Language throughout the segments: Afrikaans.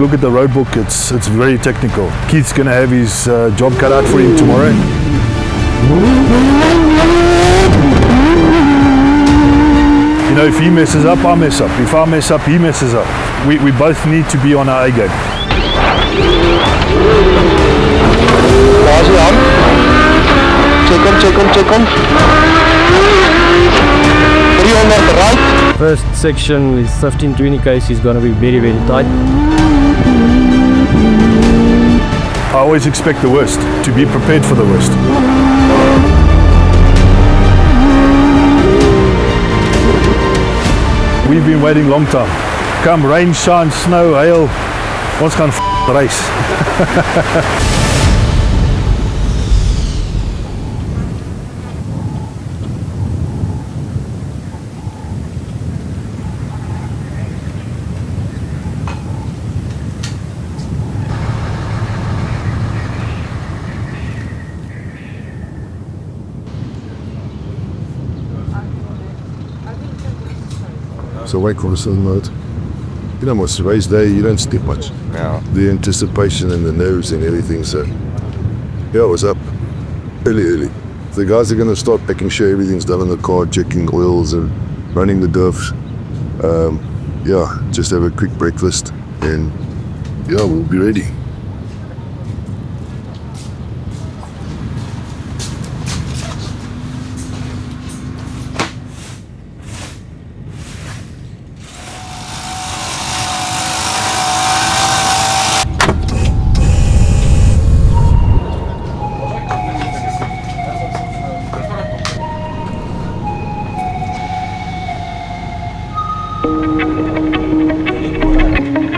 having a look at the road book, it's very technical. Keith's going to have his job cut out for him tomorrow. You know, if he messes up, I mess up. If I mess up, he messes up. We both need to be on our A game. Check on. 300 right. First section is 15-20 kc is going to be very, very tight. I always expect the worst, to be prepared for the worst. We've been waiting a long time. Come rain, shine, snow, hail, ons gaan race. So wake from a certain mode. You know, most race day, you don't sleep much. Yeah. The anticipation and the nerves and everything. So, yeah, I was up early. The guys are going to start making sure everything's done on the car, checking oils and running the diffs. Yeah, just have a quick breakfast and yeah, we'll be ready.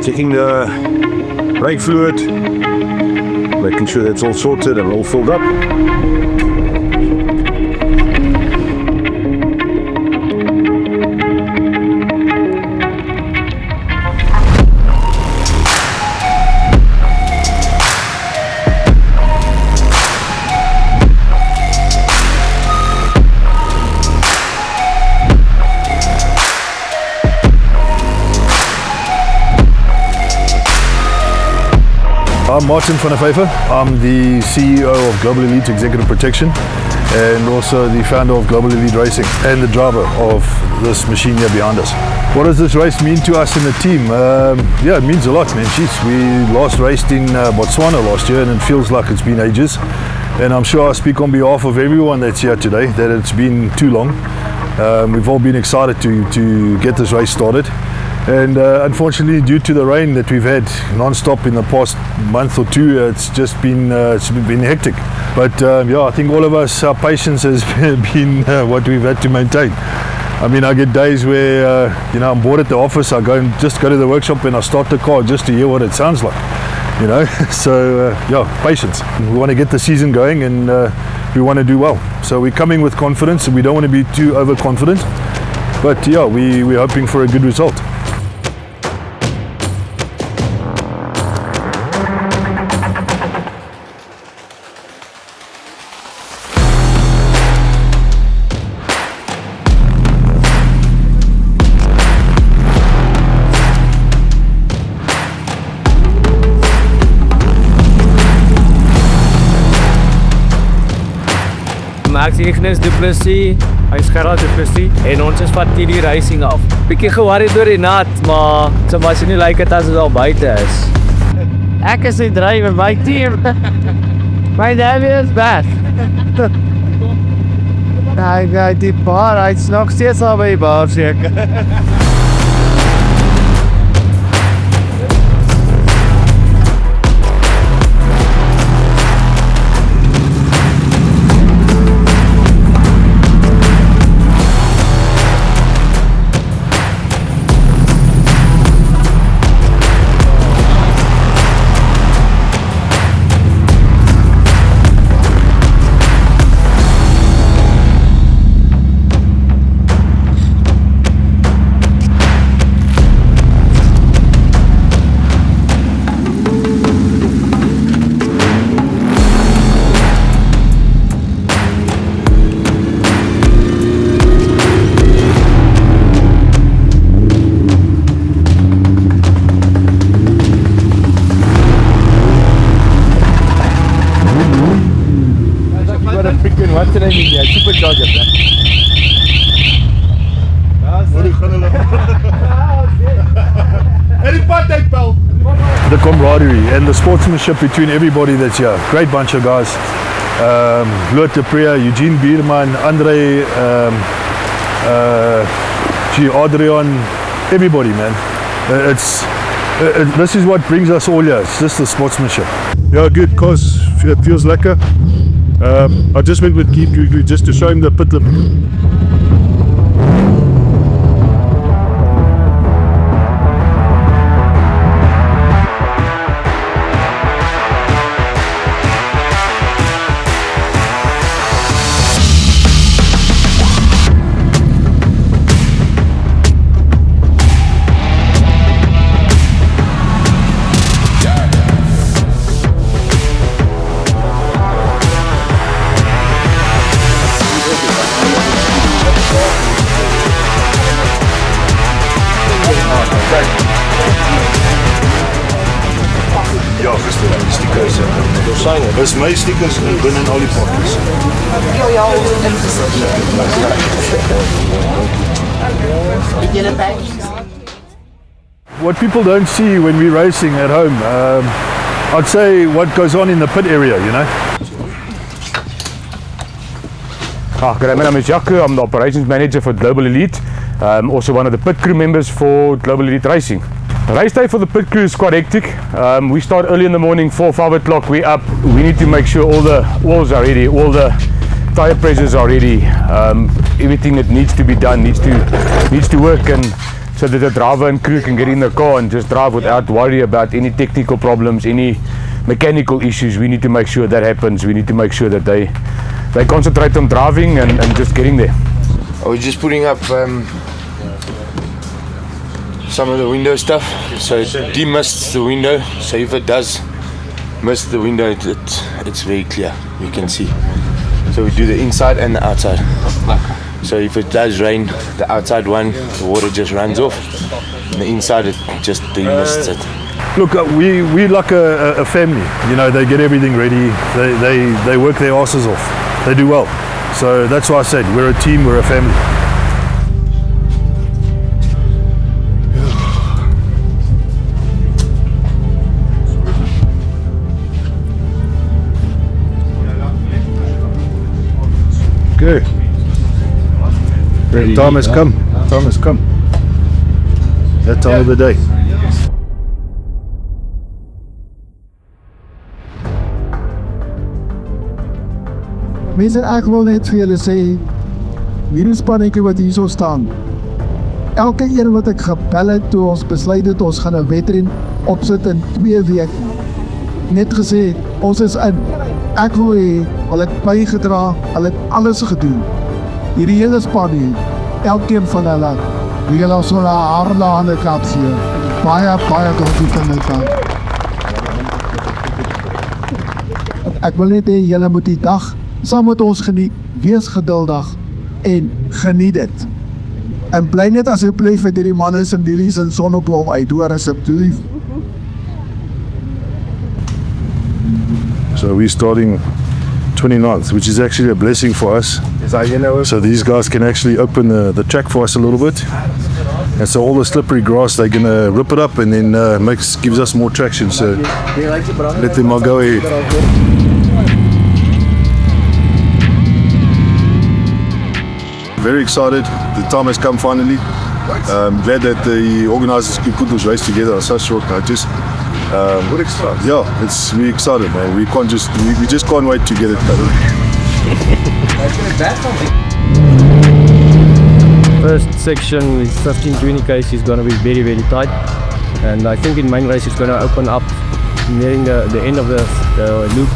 Checking the brake fluid, making sure that's all sorted and all filled up. I'm Martin van der Vyver. I'm the CEO of Global Elite Executive Protection and also the founder of Global Elite Racing and the driver of this machine here behind us. What does this race mean to us in the team? Yeah, it means a lot, man. Jeez, we last raced in Botswana last year and it feels like it's been ages. And I'm sure I speak on behalf of everyone that's here today that it's been too long. We've all been excited to get this race started. And unfortunately, due to the rain that we've had non-stop in the past month or two, it's just been hectic. But yeah, I think all of us, our patience has been what we've had to maintain. I mean, I get days where you know, I'm bored at the office. I go to the workshop and I start the car just to hear what it sounds like. You know, so yeah, patience. We want to get the season going and we want to do well. So we're coming with confidence and we don't want to be too overconfident. But yeah, we're hoping for a good result. Ek's Ignis Du Plessis, hy's Gerard Du Plessis en ons is van TD Racing af. Bietjie geworried oor die nat, maar dit was nie lyk dit as dit al buite is. Ek is die drywer, my team. My name is back. Hy die bar, hy's nog steeds al by die bar seker. charger, man. The camaraderie and the sportsmanship between everybody that's here. Great bunch of guys. Lut de Prea, Eugene Bierman, Andre, Adrian, everybody, man. This is what brings us all here. It's just the sportsmanship. Yeah, good, cause it feels lekker. I just went with Keith quickly just to show him the pit lip. Ja, gister die stickers. Dis my stickers binne in al die pockets. What people don't see when we're racing at home, I'd say what goes on in the pit area, you know. G'day, my name is Jaco. I'm the operations manager for Global Elite. Also one of the pit crew members for Global Elite Racing. Race day for the pit crew is quite hectic. We start early in the morning, 4-5 o'clock. We're up. We need to make sure all the oils are ready, all the tire pressures are ready. Everything that needs to be done needs to work, and so that the driver and crew can get in the car and just drive without worry about any technical problems, any mechanical issues. We need to make sure that happens. We need to make sure that they concentrate on driving and just getting there. I was just putting up some of the window stuff, so it demists the window, so if it does mist the window, it's very clear, you can see. So we do the inside and the outside. So if it does rain, the outside one, the water just runs off, and the inside it just demists it. Look, we like a family, you know. They get everything ready, they work their asses off, they do well. So that's why I said we're a team, we're a family. Okay. Time has come. Time has come. That time of the day. Mense, ek wil net vir julle sê, hierdie spannetjie wat hier so staan, elke een wat ek gebel het toe ons besluit het, ons gaan 'n wedren opsit in 2 weke, net gesê, ons is in. Ek wil hê, hulle het bygedra, hulle het alles gedoen. Hierdie hele span hier, elkeen van hulle, wie hulle so 'n harde hande klap gee. Baie dankie vir dit dan. Ek wil net hê julle moet die dag saam met ons geniet, wees geduldig en geniet dit. En bly net asseblief met hierdie manne se dielies en sonneblom uit, hoor asseblief. So we're starting 29th, which is actually a blessing for us. So these guys can actually open the track for us a little bit. And so all the slippery grass, they're going to rip it up and then gives us more traction. So let them all go ahead. Very excited. The time has come finally. Glad that the organisers could put this race together on such short notice. Yeah, we're excited, man. We just can't wait to get it done. First section with 15-20 k's is going to be very, very tight, and I think in main race it's going to open up nearing the end of the loop.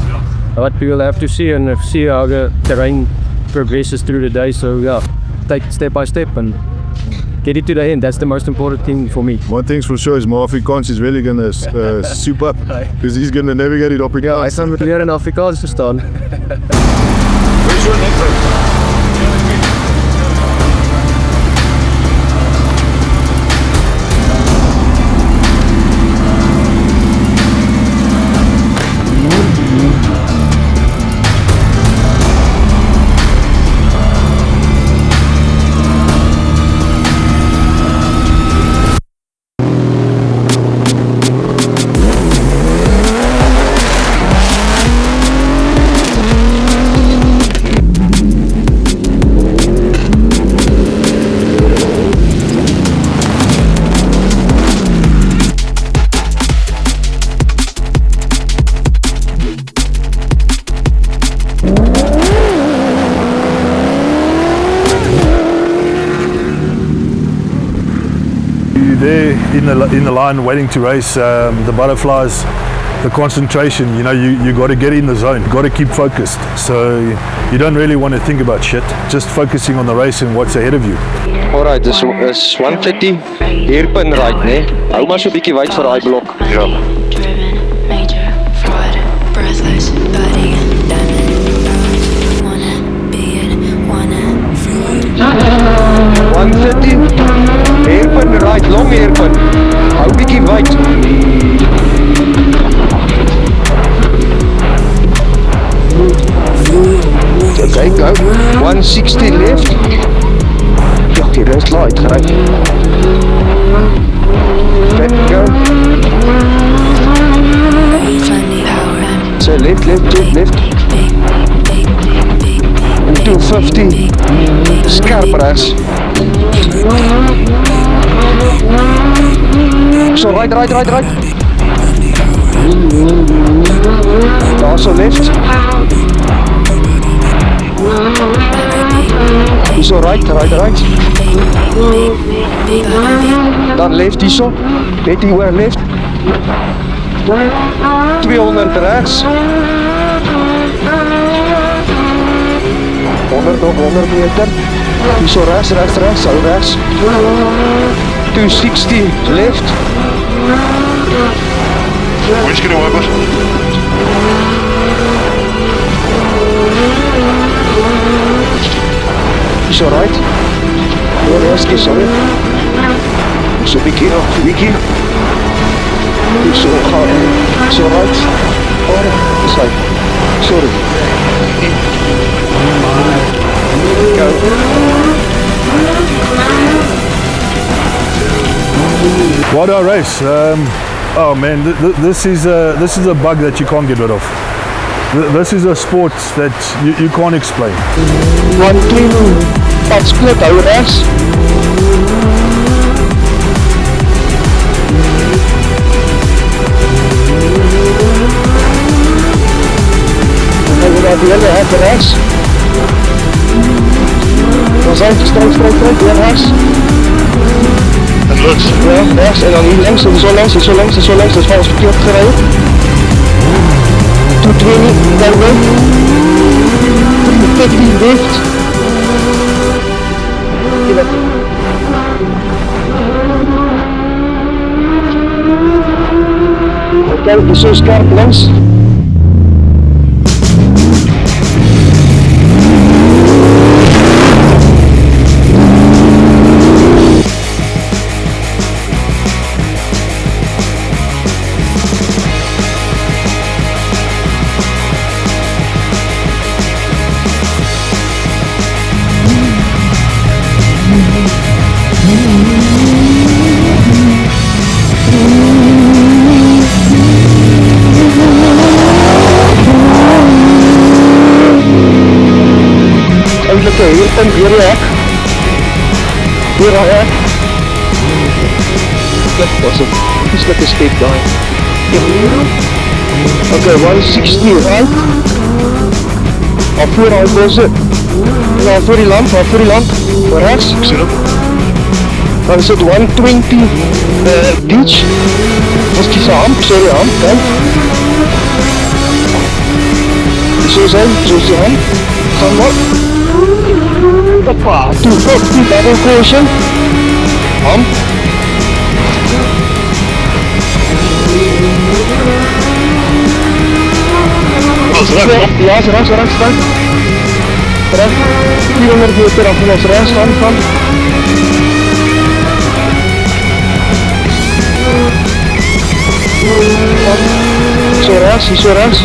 But we will have to see and see how the terrain progresses through the day. So yeah, take step by step and get it to the end. That's the most important thing for me. One thing's for sure is my Afrikaans is really going to soup up because he's going to navigate it Afrikaans. Ja, hy sal met leer in Afrikaans verstaan. Where's your neck? You're there in the line waiting to race, the butterflies, the concentration, you got to get in the zone, got to keep focused. So you don't really want to think about shit, just focusing on the race and what's ahead of you. Alright, dis 130 hairpin right, né? Hou maar so 'n bietjie wyd vir daai blok. Ja. Driven, major, fraud, breathless, body, diamond, wanna be it, wanna feel it. 130 hairpin right, long hairpin. Hou bietjie wyd. Okay, go. 160 left. Ja, die rest light, right. Okay, go. So left. 250. Scarp rechts. So right. Also left. So right. Dan left hierso. Net hier oor left. 200 rechts. 100 meter. Hierso rechts, hou rechts. 260 left. Windscreen wipers. Hierso right. Rechts, sorry. So bietjie. Hierso gaan. So right. Sorry. Go. What a race! Oh man, this is a bug that you can't get rid of. This is a sport that you can't explain. 1 clean pad split, hou rechts. En we gaan die hele hek rechts. Dan zijn we strijk, weer rechts. En links. Ja, rechts en dan hier links en zo langs, dat is alles verkeerd gereden. 220, daar weer. 350 lift. Oké, zo scherp links. Oké, hier komt weer de hek. Hier al hek. Dat was het. Iets met de steek daar. Oké, 160 right. Al voor al bossen. Al voor die lamp. Rechts. Ik zie hem. Dan is het 120 beach. Dat is die hand, sorry hand. Zo is die hand. Ga maar. Hoppa, 250 double caution. Hand. Ja, rechts. Rechts. 400 meter af van ons rechts van. Zo rechts.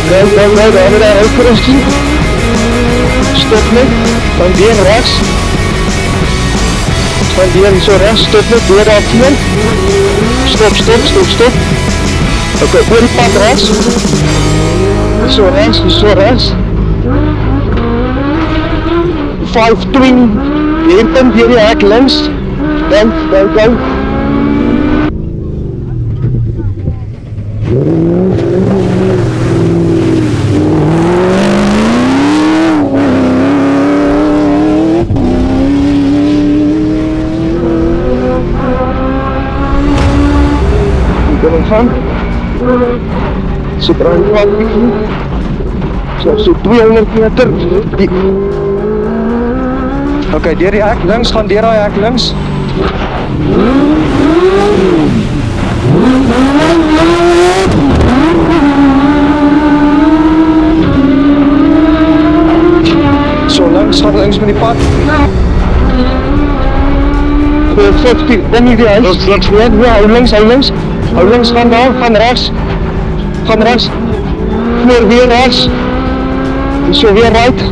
Go, we hebben daar ook rustig. Stop met, van weer rechts. Van weer zo rechts, stop met, weer afvielen. Stop. Oké, weer die pad rechts. Zo rechts. 520, hier komt weer die hek links. Dan, go. gaan. So draai die pad bietjie. So 200 meter. Okay, deur die hek links, gaan deur daai hek links. So links, gaan links met die pad. 50, dan nie die huis. Ja, hou links, hou links. Hou links, gaan daar, gaan rechts. Gaan rechts. Weer rechts. So weer right.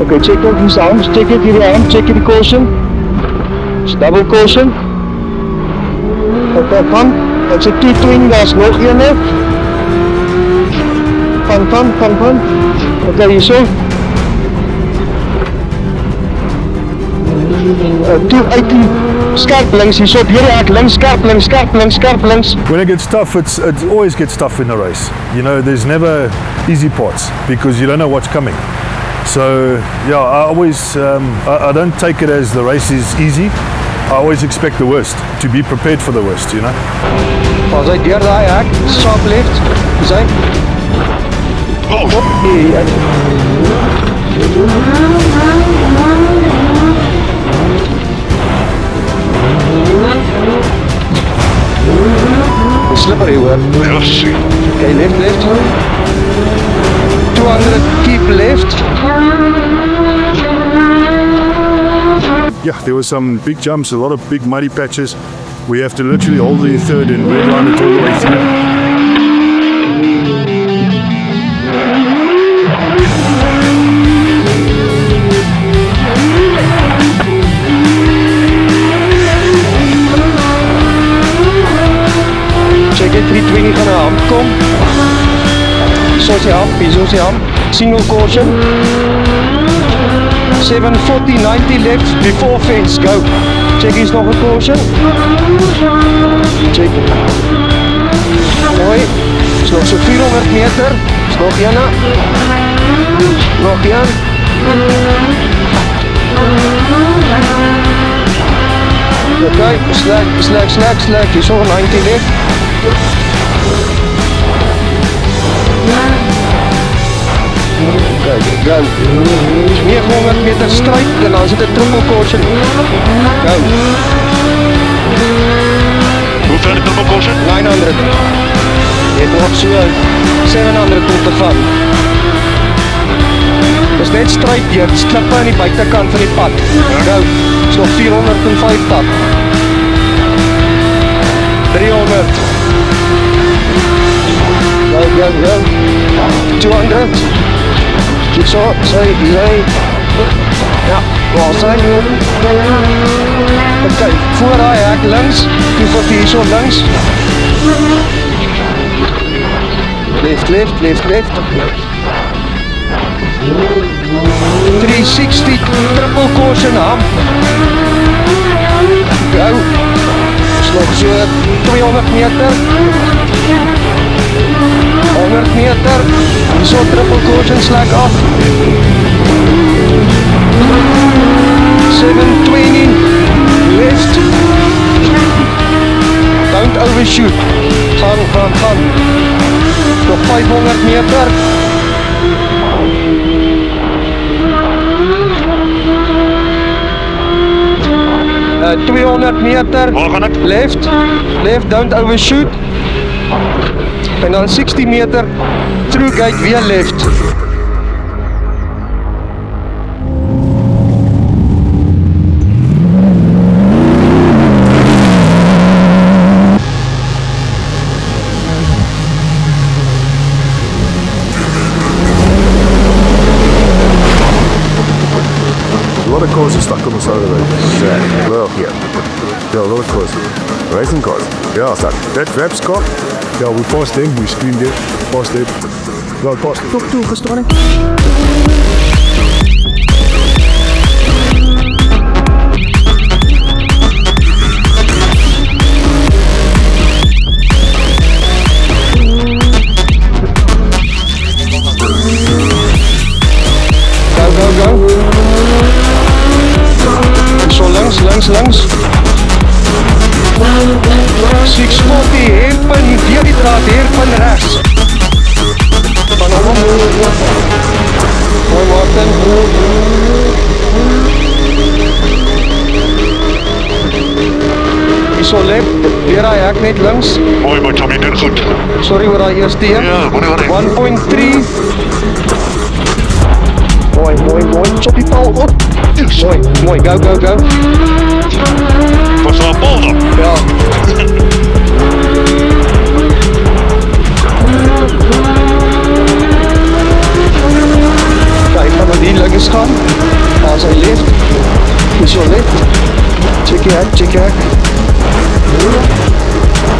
Okay, check out these arms, check it hier die arm, check it die caution. It's double caution. Okay, gaan. Dat is 220, daar is nog een. Gaan. Okay, hier so. 280, skerp links, hier so, hier hek links, skerp links. When it gets tough, it always gets tough in the race. You know, there's never easy parts because you don't know what's coming. So yeah, I always I don't take it as the race is easy. I always expect the worst, to be prepared for the worst, you know. As hy deur daai hek, sharp left, is hy. Slippery hoor. Okay, left. 200, keep left. Yeah, there were some big jumps, a lot of big muddy patches. We have to literally hold the third and redline it all the way through. Check it, 320 gaan na hand kom. So is die hand. Single caution. 740, 90 left, before fence, go. Check is nog een caution. Check. Mooi. Is nog so 400 meter. Is nog een. Nog een. Okay, slack. Hier is nog 90 left. Okay, go. 900 meter straight en dan zit een triple caution. Go. Hoe ver de triple caution? 900. Je hebt nog so 700 om te gaan. Dis net straight hier, dis klippe aan die buitekant van die pad. Go. Dis nog 450. 300. Go. 200. So, say, ja, waar zijn we? Oké, voor hij hek links, 240 zo links. Left. 360, triple caution aan. Go. Nog zo 200 meter. 100 meter. Zo triple caution slack af. 720 left. Don't overshoot. Gaan. Nog 500 meter. Uh, 200 meter. Waar gaan ek? Left, don't overshoot. En dan 60 meter through gate weer left. A lot of cars are stuck on the side of the road. Yeah. Well, yeah, a lot of cars. Racing cars. Yeah, stuck. That Raps car. Yeah, we passed them. We screened it. Passed them. Well, passed it. Toch toegestaan. 640, hairpin, deur die draad, hairpin rechts. Van hom. Mooi Martin. Hier so lep, weer hy hek net links. Mooi, maar Tom, jy doen goed. Sorry oor daai eerste een. Ja, mooi. 1.3. Mooi, chop die paal op. Mooi, go. Was daar 'n bal dan? Ja. Kijk, gaan we die links gaan. Als hij lift. Is zo lift. Check je hek.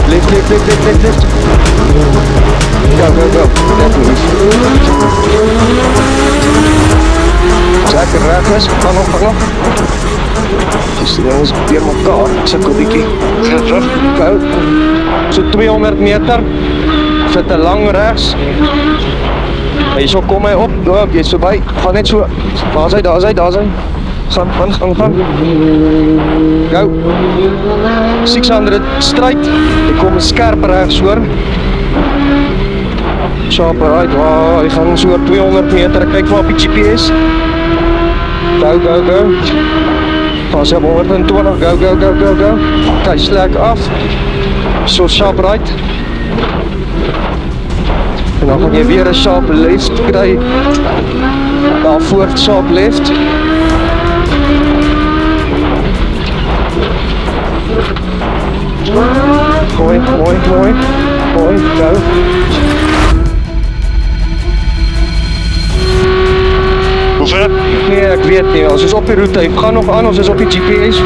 Lift. Go. That move. Lekker rechts. Ga nog. Dus die jongens weer elkaar. Sikkel bietjie. Go. So 200 meter. Zit er lang rechts. Hier so kom hy op. Loop, jy's verby. Gaan net so. Daar is hy. Gaan. Go. 600 straight. Ek kom skerp rechts hoor. Sharp right. Wow, hy gaan so 200 meter. Ek kyk maar op die GPS. Go. Pas op 120. Go. Kijk, slack af. So sharp right. En dan gaan jy weer 'n sharp left kry. Daar voor sharp left. Mooi, go. Hoe ver? Nee, ek weet nie, ons is op die route, ek gaan nog aan, ons is op die GPS.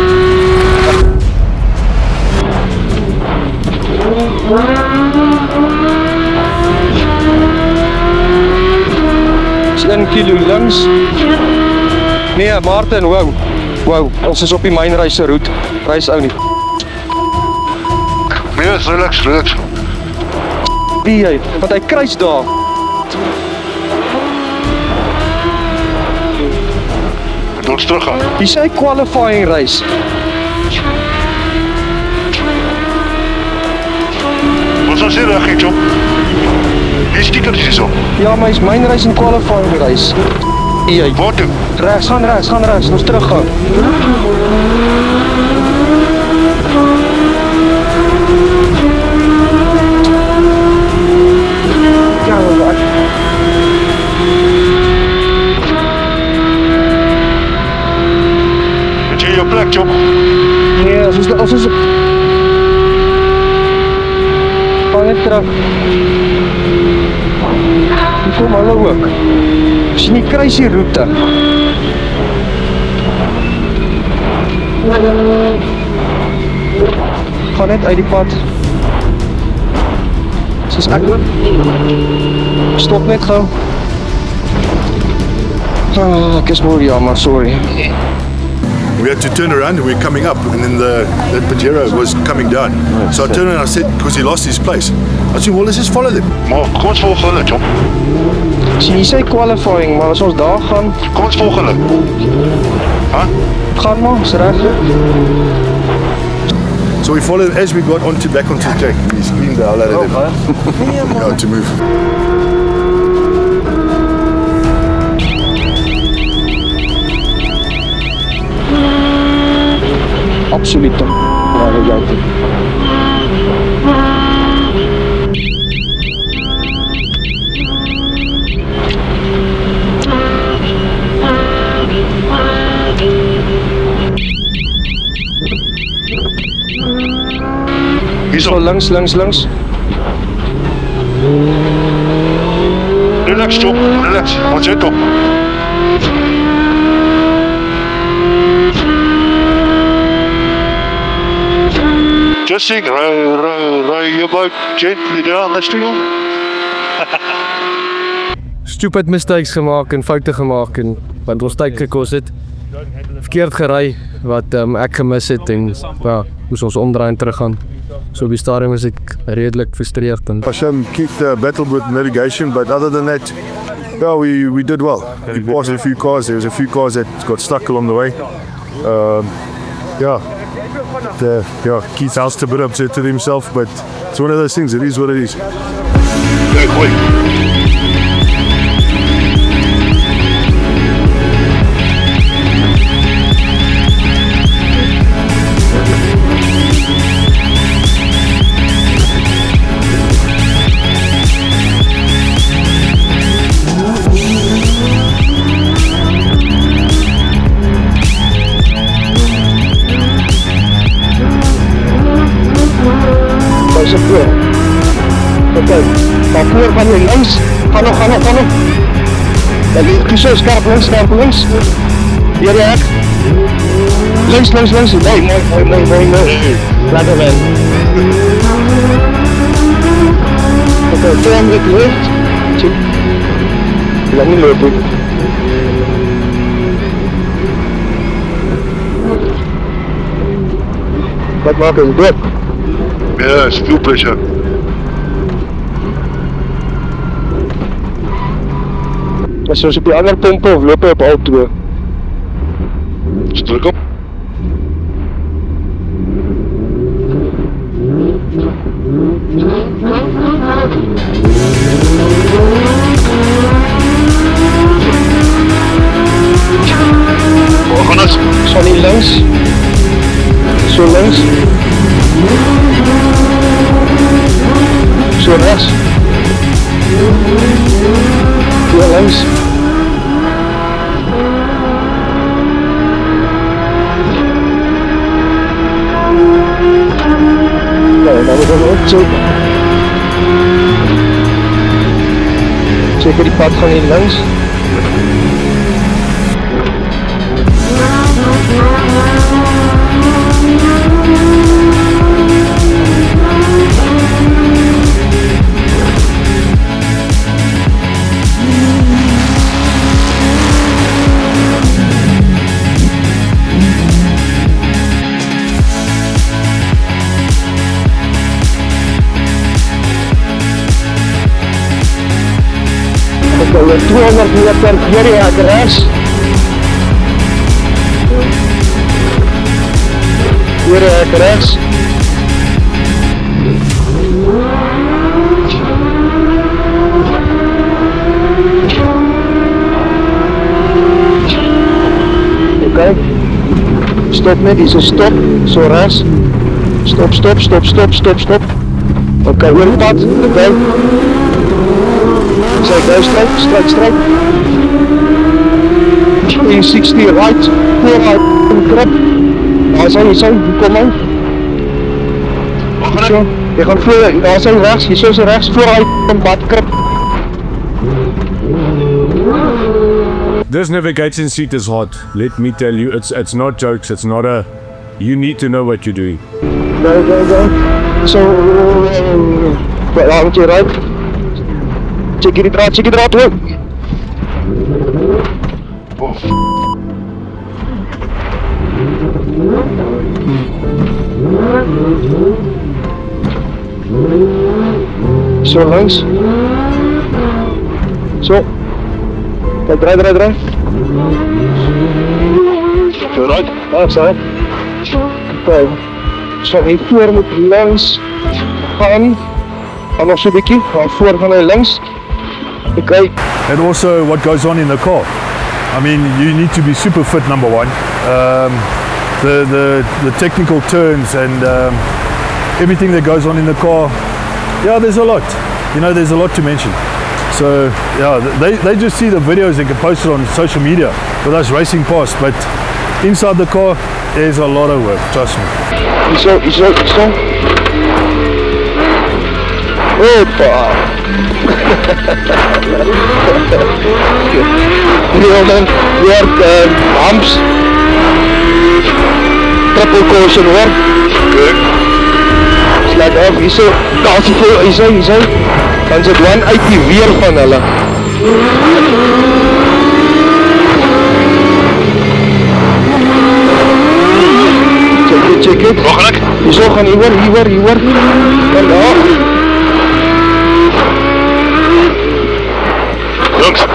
Is 1 kilo links. Nee, Martin, wow, ons is op die mynreise route, reis ou nie. Nee, relax. Wie hy, want hy kruis daar. Ons terug gaan. Hier is sy qualifying race. Wat was dit reg, John? Hier sticker is zo. Ja, maar is myn race en qualifying race. Jy. Wat doen? Rechts, gaan rechts, ons terug gaan. Ja, wat? Het jy jou plek, John? Nee, ons is gaan net terug. Hier kom hulle ook. As jy nie kruis die route. Gaan net uit die pad. Soos ek. Stop net gou. Ek is mooi jammer, sorry. We had to turn around and we were coming up, and then that Pajero was coming down. So I turned around and I said, because he lost his place, I said, well, let's just follow them. Maar kom ons volg hulle, John. As jy nie sê qualifying, maar as ons daar gaan, Kom ons volg hulle. gaan maar, is reg. So we followed as we got back onto the track. We screamed the hell out of them. Yeah, to move. Absoluut. Ja, jy. Hier So zo. links. Relax, John. Relax. Ons zit op. Just sing, ride your boat gently down the stream. Stupid mistakes gemaak en foute gemaak en wat ons tyd gekos het. Verkeerd gery wat ek gemis het en ja, moes ons omdraai en teruggaan. So op die stadium is ek redelik frustreerd en Hashem kicked the battle with navigation, but other than that, yeah, we did well. We passed a few cars. There was a few cars that got stuck along the way. Yeah, Keith has a bit upset with himself, but it's one of those things. It is what it is. Is het voor? Oké, maar voor van je links. Ga nog. Dan doe je zo scherp links. Hier de hek. Links. Nee, mooi. Lekker man. Oké, vorm ik lucht. Zie. Laat niet lopen. Wat maakt het druk? Yeah, it's fuel pressure. Zoals op die andere pompen of lopen op auto? Is druk op? Gaan eens. Zo niet links. Zo links. Zo rechts. Hier links. Nee, dan moeten we ook checken. Zeker die pad gewoon hier links. Oké, 200 meter hier rechts. Hier rechts. Oké. Stop net, is een stop. Zo rechts. Stop. Oké, weer een pad. Oké. Strijk. 160 right, vooruit, krap. Kom maar. Zo, je gaat voor, daar zijn rechts, je zo rechts, vooruit, pad, krap. This navigation seat is hot. Let me tell you, it's not jokes. It's not a. You need to know what you're doing. Go. So, right, right. Check it out, look. Zo langs. Zo. Kijk, draai. Zo right. Sorry. Kijk. Zo, hier voor moet langs gaan. Ga nog zo'n beetje. Ga voor gaan langs. Okay. And also what goes on in the car. I mean, you need to be super fit, number one. The technical turns and everything that goes on in the car. Yeah, there's a lot. You know, there's a lot to mention. So yeah, they just see the videos that get posted on social media with us racing past, but inside the car, there's a lot of work. Trust me. Zo. Hoppa. Hier weer humps. Triple caution hoor. Slaat af, hier zo. Kasie voor, hier zo. Dan zit one uit die weer van hulle. Check it. Mogelijk. Hier zo gaan, hier. En daar. Jongens.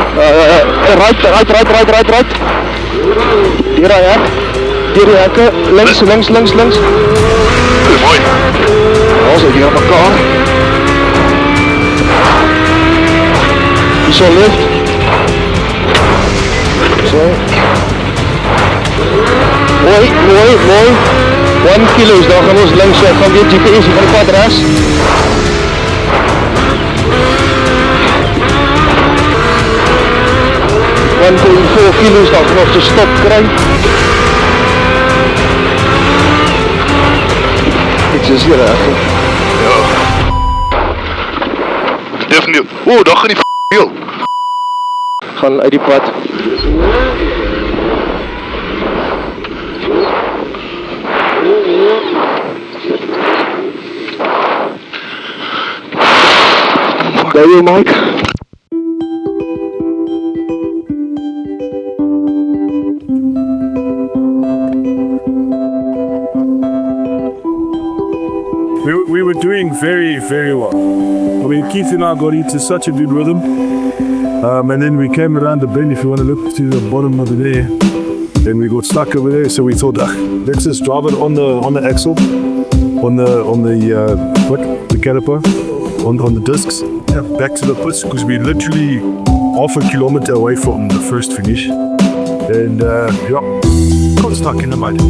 Right. Hier ja. Deur die hekke, links. Mooi. Als ek hier aan mekaar. Hier so lift. So. Mooi. 1 kilo, dan gaan ons links, ek gaan weer GPS, ek gaan die pad rechts. En 4 kilo's dan nog te stop krijgen. Iets is hier eigenlijk. Ja. Definitely. Oh, dat gaat niet veel. Gaan uit die pad. Daar weer, Mike. We were doing very, very well. I mean, Keith and I got into such a good rhythm. And then we came around the bend, if you want to look to the bottom of the there. Then we got stuck over there, so we thought, let's just drive it on the axle, on the caliper, on the discs, back to the puts, because we're literally half a kilometer away from the first finish. And got stuck in the mud.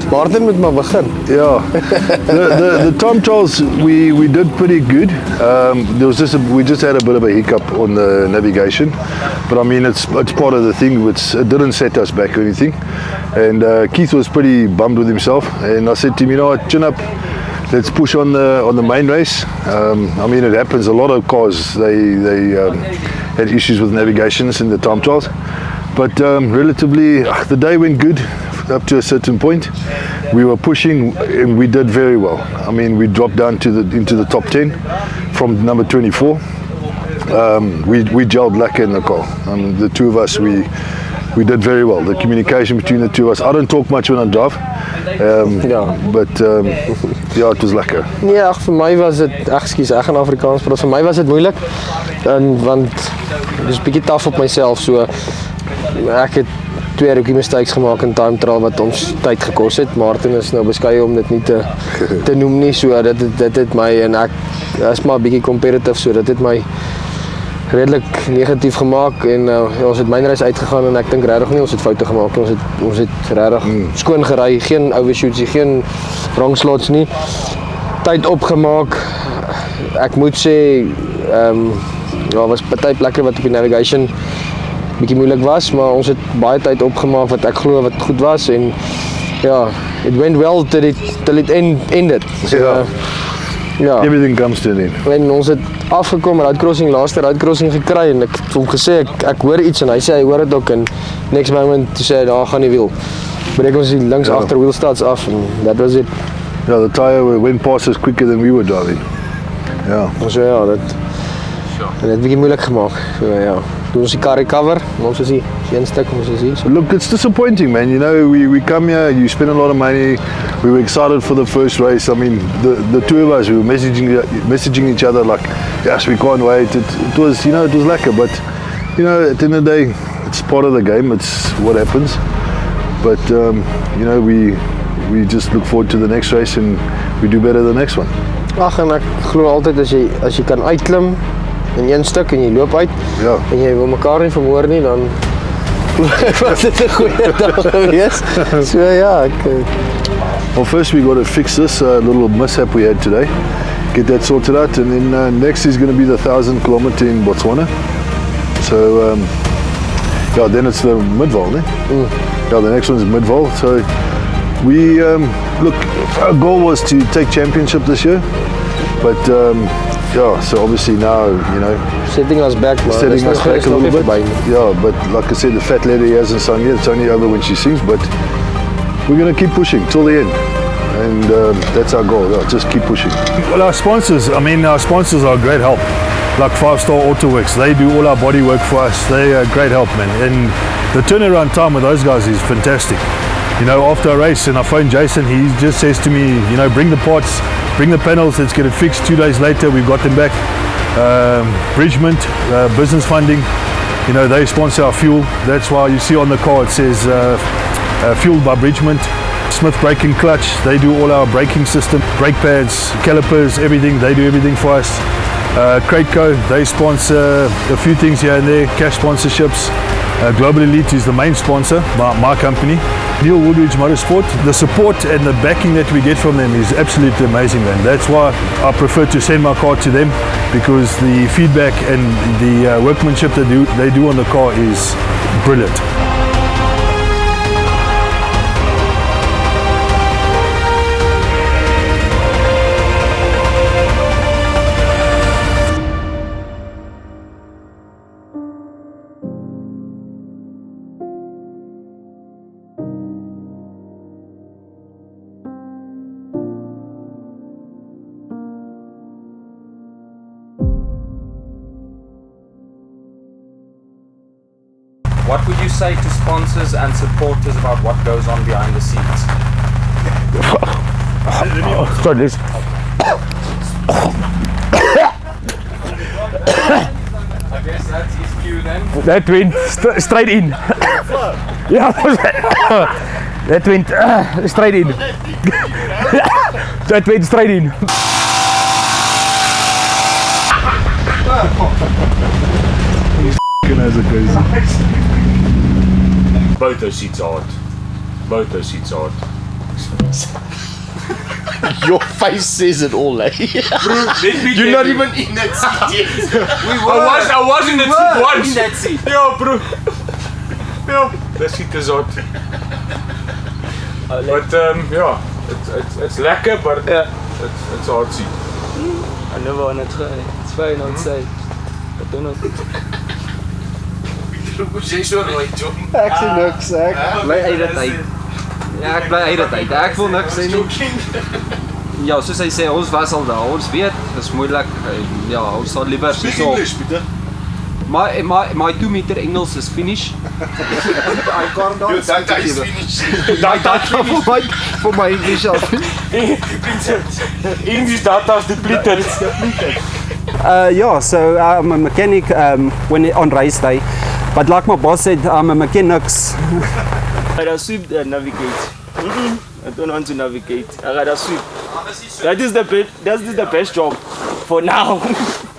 Martin moet maar begin. Yeah, the time trials we did pretty good. There was we just had a bit of a hiccup on the navigation, but I mean it's part of the thing. It didn't set us back or anything. And Keith was pretty bummed with himself, and I said to him, you know what, chin up, let's push on the main race. I mean it happens. A lot of cars they had issues with navigations in the time trials, but relatively the day went good up to a certain point. We were pushing and we did very well. I mean, we dropped down into the top 10 from number 24. We gelled lekker in the car. The two of us, we did very well. The communication between the two of us. I don't talk much when I drive, but yeah, it was lekker. Ja, vir my was dit, ek gaan Afrikaans praat, vir my was dit moeilik. Want dit is 'n bietjie taaf op myself, so ek het 2 rookie mistakes gemaak in time trial wat ons tyd gekos het. Martin is nou beskeie om dit nie te noem nie, so dit het my, en ek is maar 'n bietjie competitive, so dit het my redelik negatief gemaak en ons het mynreis uitgegaan en ek dink regtig nie ons het foute gemaak nie. Ons het regtig skoon gery, geen overshoots, geen wrong slots nie. Tyd opgemaak. Ek moet sê was party plekke wat op die navigation bietjie moeilik was, maar ons het baie tyd opgemaak wat ek glo wat goed was en ja, it went well till it ended. So, ja. Everything comes to an end. En ons het afgekom, laaste road crossing gekry en ek het hom gesê ek hoor iets en hy sê hy hoor dit ook en next moment toe sê hy daar gaan die wiel. Breek ons die links agter wheel starts af en that was it. Yeah, the tire went past us quicker than we were driving. Yeah. So ja, dit het bietjie moeilik gemaak. So ja. Toen ons die car recover, ons is hier, een stuk, ons is hier. So. Look, it's disappointing, man. You know, we come here, you spend a lot of money. We were excited for the first race. I mean, the two of us, we were messaging each other like, yes, we can't wait. It was, you know, it was lekker, but you know, at the end of the day, it's part of the game. It's what happens. But you know, we just look forward to the next race and we do better the next one. Ag, en ek glo altyd as jy kan uitklim in een stuk en jy loop uit en jy wil mekaar nie vermoor nie, dan was dit 'n goeie dag gewees. So ja, well, first we got to fix this little mishap we had today, get that sorted out, and then next is going to be the 1,000 kilometer in Botswana. So then it's the Midval, ne? Yeah, the next one is Midval. So We look. Our goal was to take championship this year, but yeah. So obviously now, you know, Setting us back, man. setting us back a little bit. By Yeah, but like I said, the fat lady hasn't sung yet. It's only over when she sings. But we're gonna keep pushing till the end, and that's our goal. Yeah, just keep pushing. Well, our sponsors. I mean, our sponsors are great help. Like 5-Star Autoworks, they do all our body work for us. They are great help, man. And the turnaround time with those guys is fantastic. You know, after a race, and I phone Jason, he just says to me, you know, bring the parts, bring the panels, let's get it fixed. 2 days later, we've got them back. Bridgement, business funding, you know, they sponsor our fuel. That's why you see on the car it says fueled by Bridgement. Smith Brake and Clutch, they do all our braking system, brake pads, calipers, everything. They do everything for us. Crateco, they sponsor a few things here and there, cash sponsorships. Global Elite is the main sponsor, my company. Neil Woodridge Motorsport, the support and the backing that we get from them is absolutely amazing, man. That's why I prefer to send my car to them, because the feedback and the workmanship they do on the car is brilliant. What would you say to sponsors and supporters about what goes on behind the scenes? Sorry, Liz. I guess that's his cue then. That went straight in. Yeah, that went straight in. That went straight in. As a crazy. Both those seats are hot. Both those seats are hot. Your face says it all, eh? You're not even in that seat yet. I was in that seat once. In that seat. Yeah, bro. Yeah, that seat is hot. But yeah, it's lekker, but it's a hot seat. I never want to try. It's fine outside. I don't know. Jy so rooi, John. Ek sê niks, ek bly uit dit uit. Ja, ek bly uit dit uit. Ek wil niks sê nie. Ja, soos hy sê, ons was al daar. Ons weet, dis moeilik. Ja, ons sal liewer so. My 2 meter Engels is finish. I can't Your data is finished. for my English al. English data is depleted. Yeah, so I'm a mechanic when on race day. But like my boss said, I'm a mechanic. I gotta sweep and navigate. I don't want to navigate. I gotta sweep. That is the best job for now.